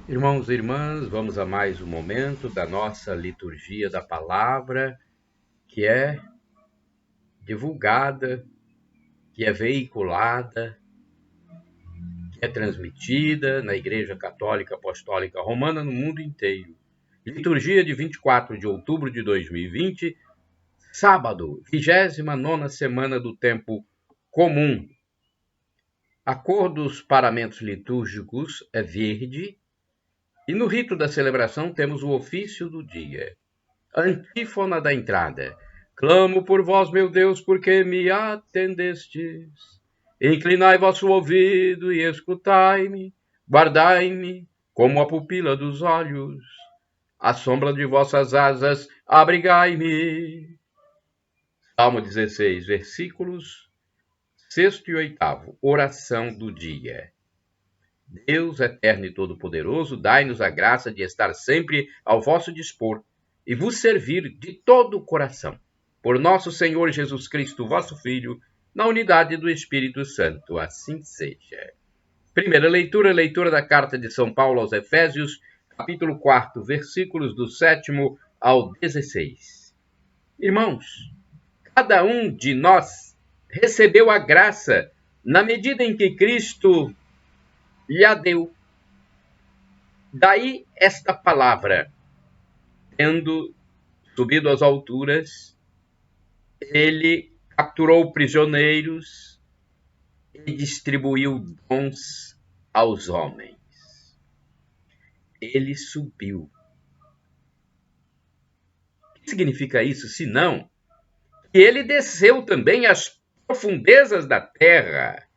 Irmãos e irmãs, vamos a mais um momento da nossa liturgia da palavra, que é divulgada, que é veiculada, que é transmitida na Igreja Católica Apostólica Romana no mundo inteiro. Liturgia de 24 de outubro de 2020, sábado, 29ª semana do tempo comum. A cor dos paramentos litúrgicos é verde, e no rito da celebração temos o ofício do dia. Antífona da entrada. Clamo por vós, meu Deus, porque me atendestes. Inclinai vosso ouvido e escutai-me. Guardai-me como a pupila dos olhos. À sombra de vossas asas, abrigai-me. Salmo 16, versículos 6 e 8. Oração do dia. Deus eterno e todo-poderoso, dai-nos a graça de estar sempre ao vosso dispor e vos servir de todo o coração. Por nosso Senhor Jesus Cristo, vosso Filho, na unidade do Espírito Santo, assim seja. Primeira leitura, leitura da carta de São Paulo aos Efésios, capítulo 4, versículos do 7º ao 16. Irmãos, cada um de nós recebeu a graça na medida em que Cristo lhe a deu. Daí esta palavra, tendo subido às alturas, ele capturou prisioneiros e distribuiu dons aos homens. Ele subiu. O que significa isso, senão que ele desceu também às profundezas da terra?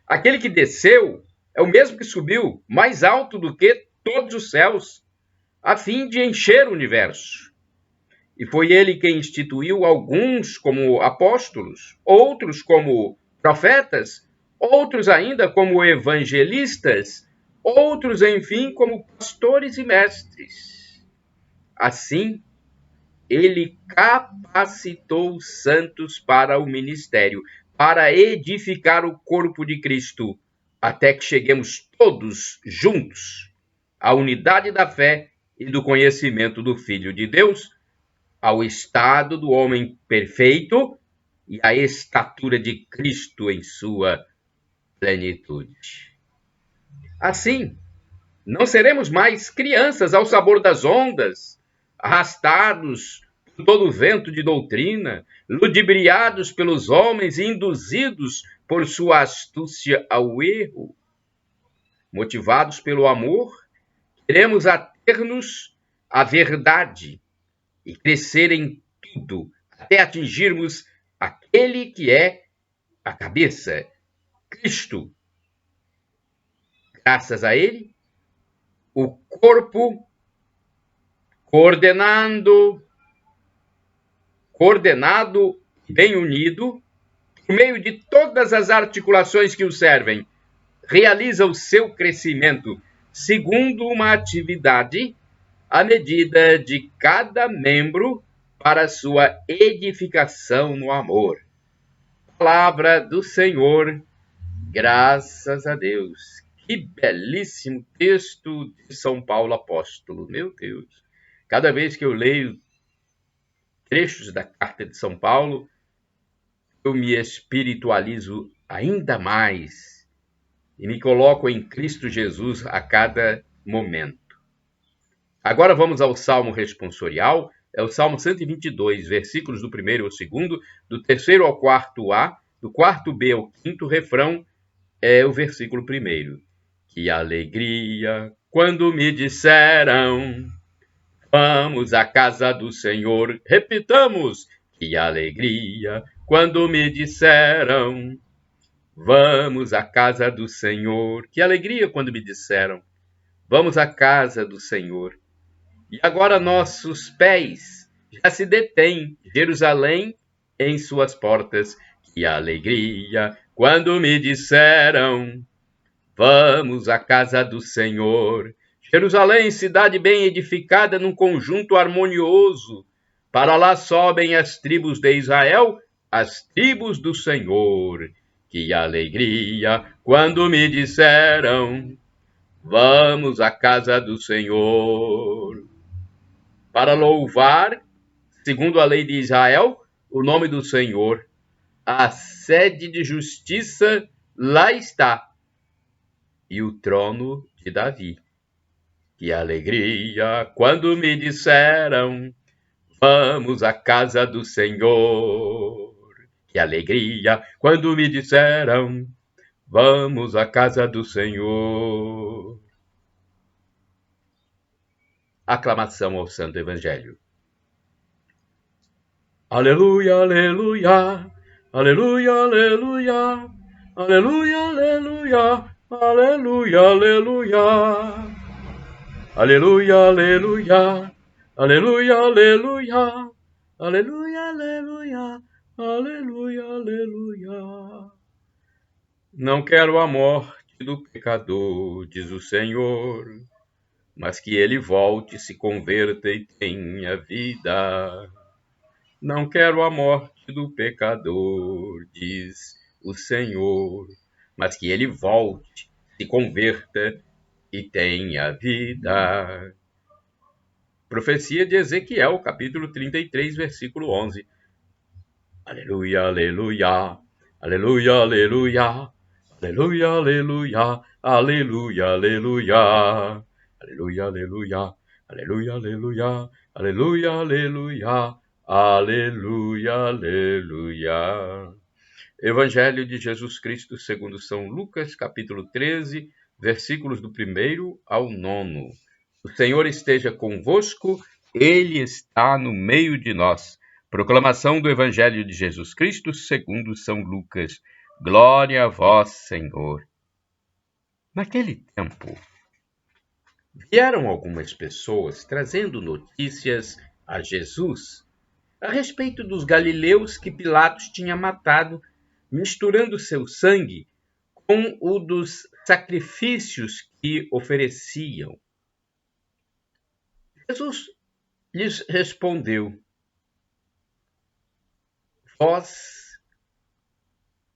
Aquele que desceu é o mesmo que subiu, mais alto do que todos os céus, a fim de encher o universo. E foi ele quem instituiu alguns como apóstolos, outros como profetas, outros ainda como evangelistas, outros, enfim, como pastores e mestres. Assim, ele capacitou os santos para o ministério, para edificar o corpo de Cristo, até que cheguemos todos juntos à unidade da fé e do conhecimento do Filho de Deus, ao estado do homem perfeito e à estatura de Cristo em sua plenitude. Assim, não seremos mais crianças ao sabor das ondas, arrastados por todo o vento de doutrina, ludibriados pelos homens e induzidos por sua astúcia ao erro. Motivados pelo amor, queremos ater-nos à verdade e crescer em tudo, até atingirmos aquele que é a cabeça, Cristo. Graças a ele, o corpo coordenado e bem unido, por meio de todas as articulações que o servem, realiza o seu crescimento segundo uma atividade à medida de cada membro para sua edificação no amor. Palavra do Senhor, graças a Deus. Que belíssimo texto de São Paulo apóstolo, meu Deus. Cada vez que eu leio trechos da carta de São Paulo, eu me espiritualizo ainda mais e me coloco em Cristo Jesus a cada momento. Agora vamos ao Salmo responsorial, é o Salmo 122, versículos do 1º ao 2º, do 3º ao 4a, do 4b ao 5º, refrão é o versículo 1º. Que alegria quando me disseram, vamos à casa do Senhor. Repitamos, que alegria quando me disseram, vamos à casa do Senhor. Que alegria quando me disseram, vamos à casa do Senhor. E agora nossos pés já se detêm, Jerusalém em suas portas. Que alegria quando me disseram, vamos à casa do Senhor. Jerusalém, cidade bem edificada num conjunto harmonioso. Para lá sobem as tribos de Israel, as tribos do Senhor. Que alegria quando me disseram, vamos à casa do Senhor, para louvar, segundo a lei de Israel, o nome do Senhor. A sede de justiça lá está, e o trono de Davi. Que alegria quando me disseram, vamos à casa do Senhor. Que alegria quando me disseram, vamos à casa do Senhor. Aclamação ao Santo Evangelho. Aleluia, aleluia, aleluia, aleluia, aleluia, aleluia, aleluia, aleluia. Aleluia, aleluia, aleluia, aleluia, aleluia, aleluia, aleluia, aleluia. Não quero a morte do pecador, diz o Senhor, mas que ele volte, se converta e tenha vida. Não quero a morte do pecador, diz o Senhor, mas que ele volte, se converta e tenha vida. Profecia de Ezequiel, capítulo 33, versículo 11. Aleluia, aleluia, aleluia, aleluia, aleluia, aleluia, aleluia, aleluia, aleluia, aleluia, aleluia, aleluia, aleluia, aleluia, aleluia, aleluia. Evangelho de Jesus Cristo segundo São Lucas, capítulo 13, versículos do 1º ao 9. O Senhor esteja convosco, Ele está no meio de nós. Proclamação do Evangelho de Jesus Cristo segundo São Lucas. Glória a vós, Senhor. Naquele tempo, vieram algumas pessoas trazendo notícias a Jesus a respeito dos galileus que Pilatos tinha matado, misturando seu sangue com o dos sacrifícios que ofereciam. Jesus lhes respondeu: vós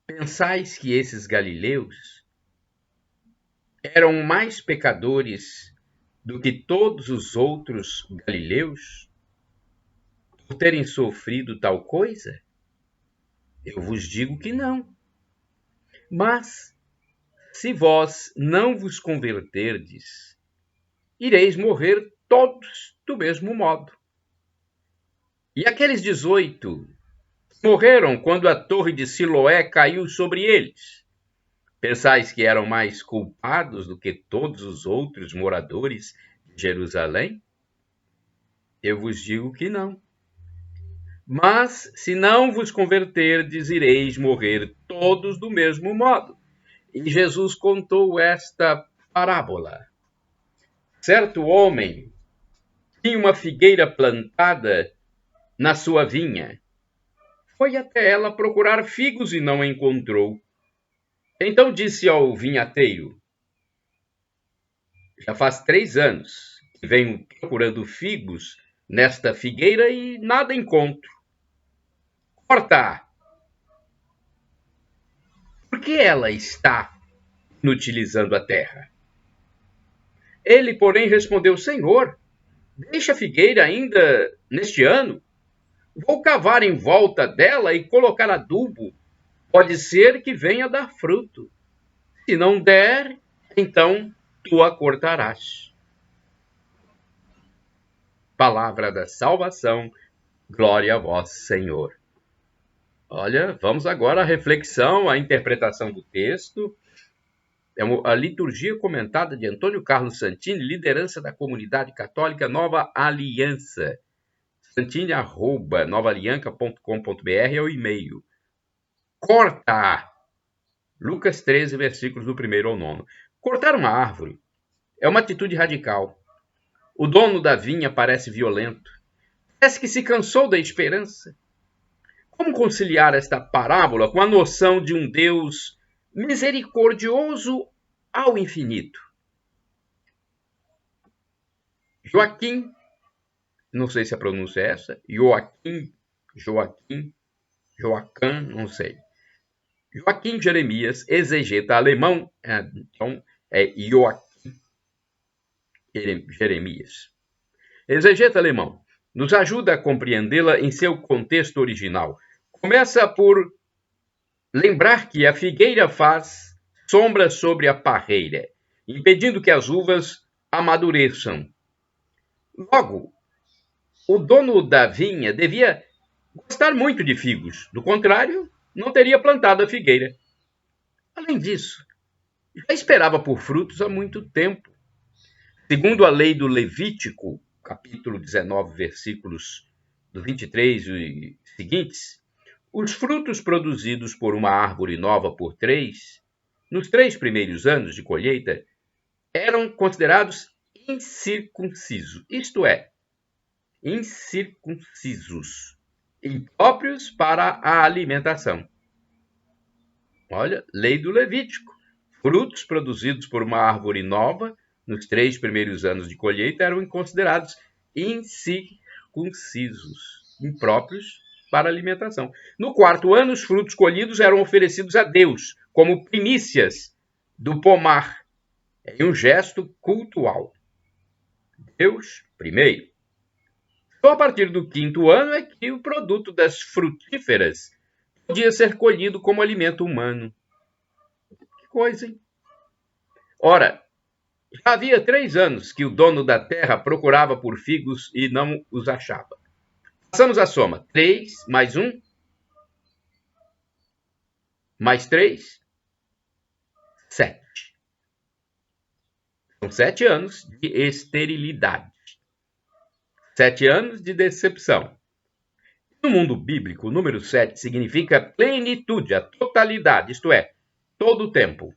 pensais que esses galileus eram mais pecadores do que todos os outros galileus por terem sofrido tal coisa? Eu vos digo que não. Mas, se vós não vos converterdes, ireis morrer todos do mesmo modo. E aqueles 18 morreram quando a torre de Siloé caiu sobre eles. Pensais que eram mais culpados do que todos os outros moradores de Jerusalém? Eu vos digo que não. Mas, se não vos converterdes, ireis morrer todos do mesmo modo. E Jesus contou esta parábola. Certo homem tinha uma figueira plantada na sua vinha. Foi até ela procurar figos e não encontrou. Então disse ao vinhateiro: já faz 3 anos que venho procurando figos nesta figueira e nada encontro. Corta! Por que ela está inutilizando a terra? Ele, porém, respondeu: Senhor, deixa a figueira ainda neste ano. Vou cavar em volta dela e colocar adubo. Pode ser que venha dar fruto. Se não der, então tu a cortarás. Palavra da salvação. Glória a vós, Senhor. Olha, vamos agora à reflexão, à interpretação do texto. É a liturgia comentada de Antônio Carlos Santini, liderança da comunidade católica Nova Aliança. Santini@novaalianca.com.br é o e-mail. Corta! Lucas 13, versículos do 1º ao 9. Cortar uma árvore é uma atitude radical. O dono da vinha parece violento. Parece que se cansou da esperança. Como conciliar esta parábola com a noção de um Deus misericordioso ao infinito? Joaquim, não sei se a pronúncia é essa, Joaquim, não sei. Joaquim Jeremias, exegeta alemão, então é Joaquim, Jeremias. Exegeta alemão nos ajuda a compreendê-la em seu contexto original. Começa por lembrar que a figueira faz sombra sobre a parreira, impedindo que as uvas amadureçam. Logo, o dono da vinha devia gostar muito de figos, do contrário, não teria plantado a figueira. Além disso, já esperava por frutos há muito tempo. Segundo a lei do Levítico, capítulo 19, versículos do 23 e seguintes, os frutos produzidos por uma árvore nova nos 3 primeiros anos de colheita, eram considerados incircuncisos, isto é, incircuncisos, impróprios para a alimentação. Olha, lei do Levítico. Frutos produzidos por uma árvore nova nos 3 primeiros anos de colheita eram considerados incircuncisos, impróprios para alimentação. No 4º ano, os frutos colhidos eram oferecidos a Deus como primícias do pomar, em um gesto cultual. Deus primeiro. Só a partir do 5º ano é que o produto das frutíferas podia ser colhido como alimento humano. Que coisa, hein? Ora, já havia 3 anos que o dono da terra procurava por figos e não os achava. Façamos a soma. 3 mais 1 mais 3, 7. São 7 anos de esterilidade. 7 anos de decepção. No mundo bíblico, o número 7 significa plenitude, a totalidade, isto é, todo o tempo.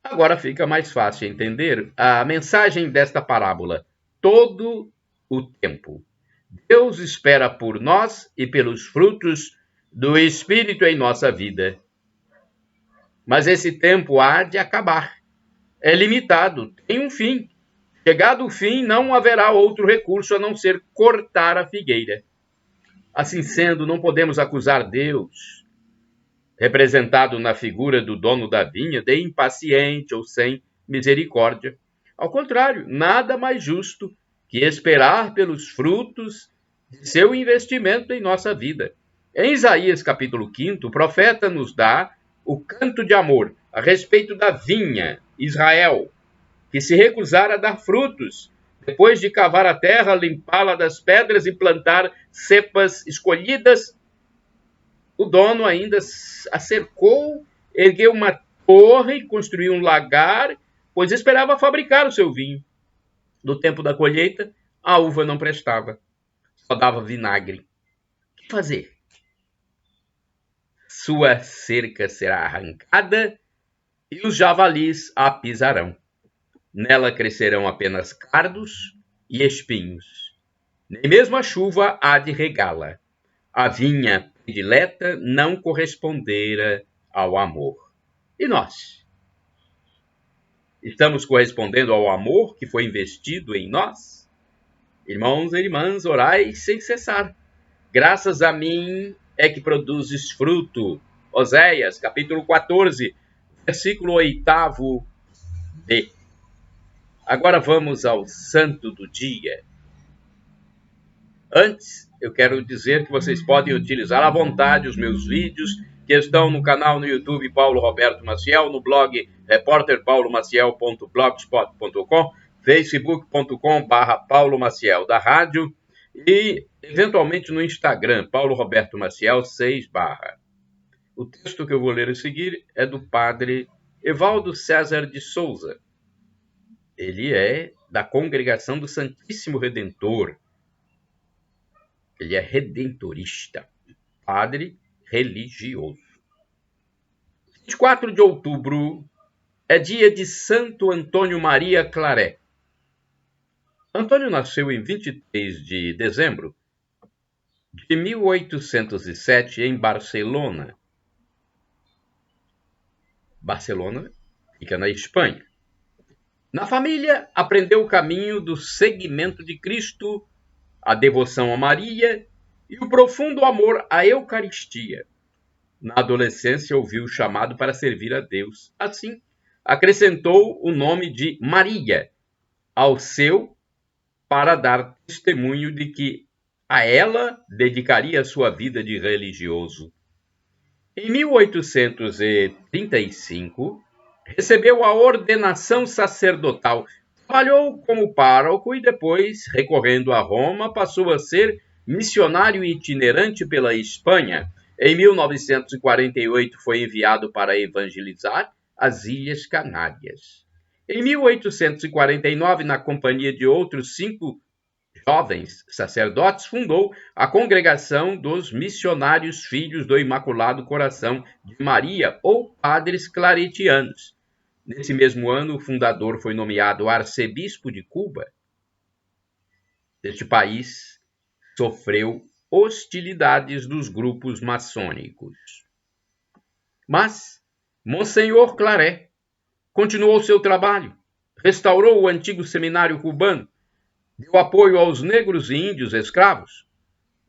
Agora fica mais fácil entender a mensagem desta parábola. Todo o tempo. Deus espera por nós e pelos frutos do Espírito em nossa vida. Mas esse tempo há de acabar. É limitado, tem um fim. Chegado o fim, não haverá outro recurso a não ser cortar a figueira. Assim sendo, não podemos acusar Deus, representado na figura do dono da vinha, de impaciente ou sem misericórdia. Ao contrário, nada mais justo que esperar pelos frutos de seu investimento em nossa vida. Em Isaías capítulo 5, o profeta nos dá o canto de amor a respeito da vinha, Israel, que se recusara a dar frutos, depois de cavar a terra, limpá-la das pedras e plantar cepas escolhidas. O dono ainda a cercou, ergueu uma torre, construiu um lagar, pois esperava fabricar o seu vinho. No tempo da colheita, a uva não prestava, só dava vinagre. O que fazer? Sua cerca será arrancada e os javalis a pisarão. Nela crescerão apenas cardos e espinhos. Nem mesmo a chuva há de regá-la. A vinha predileta não correspondera ao amor. E nós? Estamos correspondendo ao amor que foi investido em nós? Irmãos e irmãs, orai sem cessar. Graças a mim é que produzes fruto. Oséias, capítulo 14, versículo 8b. Agora vamos ao santo do dia. Antes, eu quero dizer que vocês podem utilizar à vontade os meus vídeos que estão no canal no YouTube Paulo Roberto Maciel, no blog repórterpaulomaciel.blogspot.com, facebook.com/Paulo Maciel da rádio e, eventualmente, no Instagram, Paulo Roberto Maciel 6 /. O texto que eu vou ler a seguir é do padre Evaldo César de Souza. Ele é da Congregação do Santíssimo Redentor. Ele é redentorista, padre religioso. 24 de outubro é dia de Santo Antônio Maria Claret. Antônio nasceu em 23 de dezembro de 1807 em Barcelona. Barcelona fica na Espanha. Na família, aprendeu o caminho do seguimento de Cristo, a devoção a Maria e o profundo amor à Eucaristia. Na adolescência, ouviu o chamado para servir a Deus. Assim, acrescentou o nome de Maria ao seu para dar testemunho de que a ela dedicaria a sua vida de religioso. Em 1835, recebeu a ordenação sacerdotal. Trabalhou como pároco e depois, recorrendo a Roma, passou a ser missionário itinerante pela Espanha. Em 1948 foi enviado para evangelizar as Ilhas Canárias. Em 1849, na companhia de outros 5 jovens sacerdotes, fundou a Congregação dos Missionários Filhos do Imaculado Coração de Maria, ou Padres Claretianos. Nesse mesmo ano, o fundador foi nomeado arcebispo de Cuba. Este país sofreu hostilidades dos grupos maçônicos. Mas Monsenhor Claret continuou seu trabalho, restaurou o antigo seminário cubano, deu apoio aos negros e índios escravos.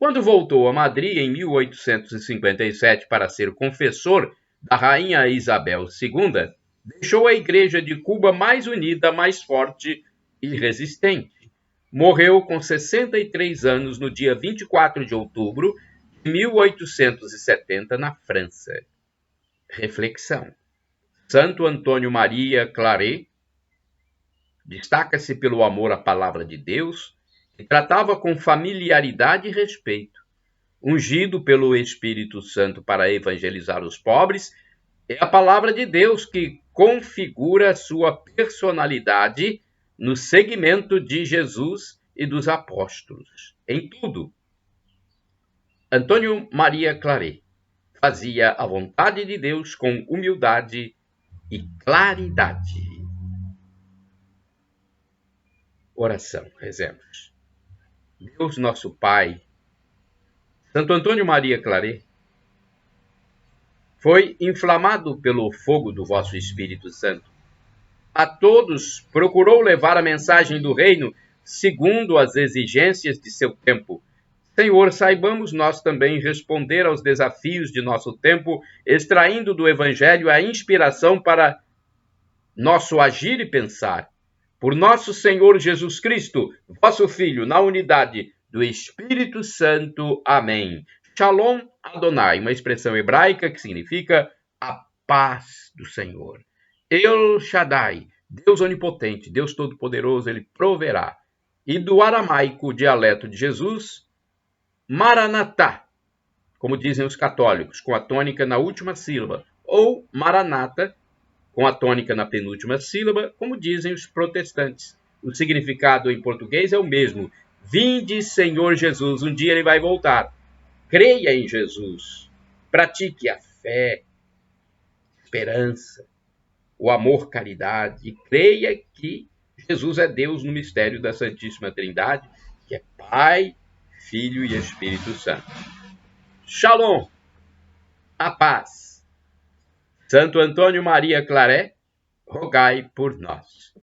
Quando voltou a Madrid em 1857 para ser confessor da rainha Isabel II, deixou a Igreja de Cuba mais unida, mais forte e resistente. Morreu com 63 anos no dia 24 de outubro de 1870 na França. Reflexão. Santo Antônio Maria Claret destaca-se pelo amor à palavra de Deus e tratava com familiaridade e respeito. Ungido pelo Espírito Santo para evangelizar os pobres, é a palavra de Deus que configura sua personalidade no seguimento de Jesus e dos apóstolos. Em tudo, Antônio Maria Claret fazia a vontade de Deus com humildade e claridade. Oração, rezemos. Deus nosso Pai, Santo Antônio Maria Claret foi inflamado pelo fogo do vosso Espírito Santo. A todos procurou levar a mensagem do reino segundo as exigências de seu tempo. Senhor, saibamos nós também responder aos desafios de nosso tempo, extraindo do Evangelho a inspiração para nosso agir e pensar. Por nosso Senhor Jesus Cristo, vosso Filho, na unidade do Espírito Santo. Amém. Shalom Adonai, uma expressão hebraica que significa a paz do Senhor. El Shaddai, Deus onipotente, Deus todo-poderoso, ele proverá. E do aramaico, dialeto de Jesus, Maranatá, como dizem os católicos, com a tônica na última sílaba, ou Maranata, com a tônica na penúltima sílaba, como dizem os protestantes. O significado em português é o mesmo. Vinde, Senhor Jesus, um dia ele vai voltar. Creia em Jesus. Pratique a fé, esperança, o amor, caridade. E creia que Jesus é Deus no mistério da Santíssima Trindade, que é Pai, Filho e Espírito Santo. Shalom, a paz. Santo Antônio Maria Claret, rogai por nós.